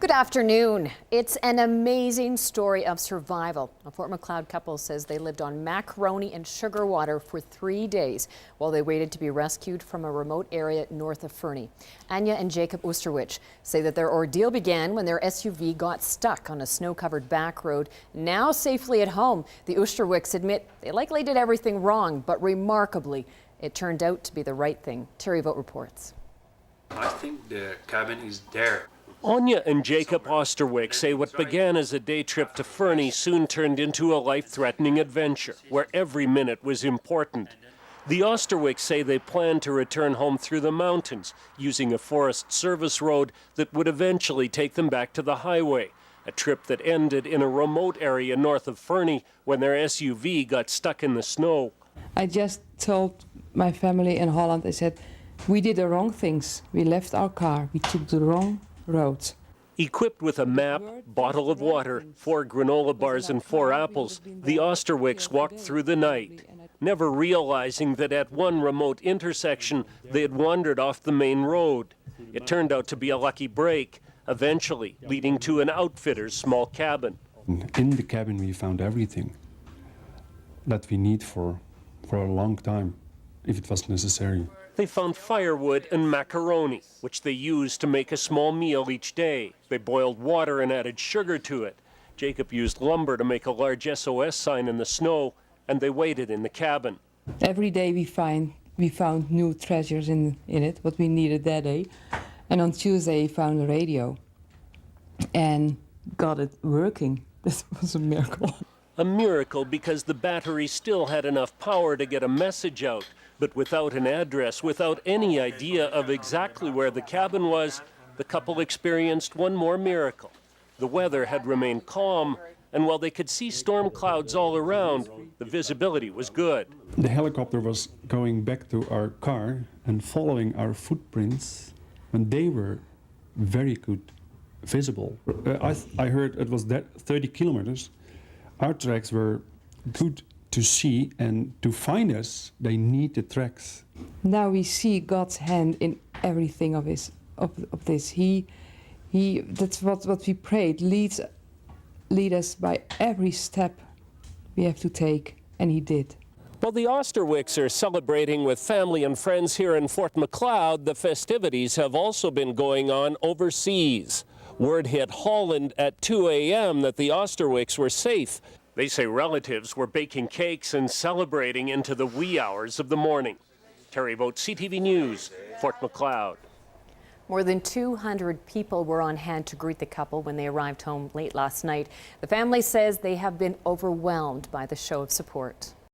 Good afternoon. It's an amazing story of survival. A Fort Macleod couple says they lived on macaroni and sugar water for 3 days while they waited to be rescued from a remote area north of Fernie. Anya and Jacob Oosterwijks say that their ordeal began when their SUV got stuck on a snow-covered back road. Now safely at home, the Oosterwijks admit they likely did everything wrong, but remarkably, it turned out to be the right thing. Terry Vogt reports. I think the cabin is there. Anya and Jacob Oosterwijks say what began as a day trip to Fernie soon turned into a life-threatening adventure where every minute was important. The Oosterwijks say they planned to return home through the mountains using a Forest Service road that would eventually take them back to the highway, a trip that ended in a remote area north of Fernie when their SUV got stuck in the snow. I just told my family in Holland, I said, we did the wrong things. We left our car, we took the wrong roads. Equipped with a map, bottle of water, 4 granola bars and 4 apples, the Oosterwijks walked through the night, never realizing that at one remote intersection they had wandered off the main road. It turned out to be a lucky break, eventually leading to an outfitter's small cabin. In the cabin we found everything that we need for a long time, if it was necessary. They found firewood and macaroni, which they used to make a small meal each day. They boiled water and added sugar to it. Jacob used lumber to make a large SOS sign in the snow, and they waited in the cabin. Every day we found new treasures in it, what we needed that day. And on Tuesday we found a radio and got it working. This was a miracle. A miracle because the battery still had enough power to get a message out. But without an address, without any idea of exactly where the cabin was, the couple experienced one more miracle. The weather had remained calm, and while they could see storm clouds all around, the visibility was good. The helicopter was going back to our car and following our footprints, and they were very good visible. I heard it was 30 kilometers. Our tracks were good to see, and to find us, they need the tracks. Now we see God's hand in everything of this. That's what we prayed. Lead us by every step we have to take, and He did. While the Oosterwijks are celebrating with family and friends here in Fort Macleod, the festivities have also been going on overseas. Word hit Holland at 2 a.m. that the Oosterwijks were safe. They say relatives were baking cakes and celebrating into the wee hours of the morning. Terry Vogt, CTV News, Fort Macleod. More than 200 people were on hand to greet the couple when they arrived home late last night. The family says they have been overwhelmed by the show of support.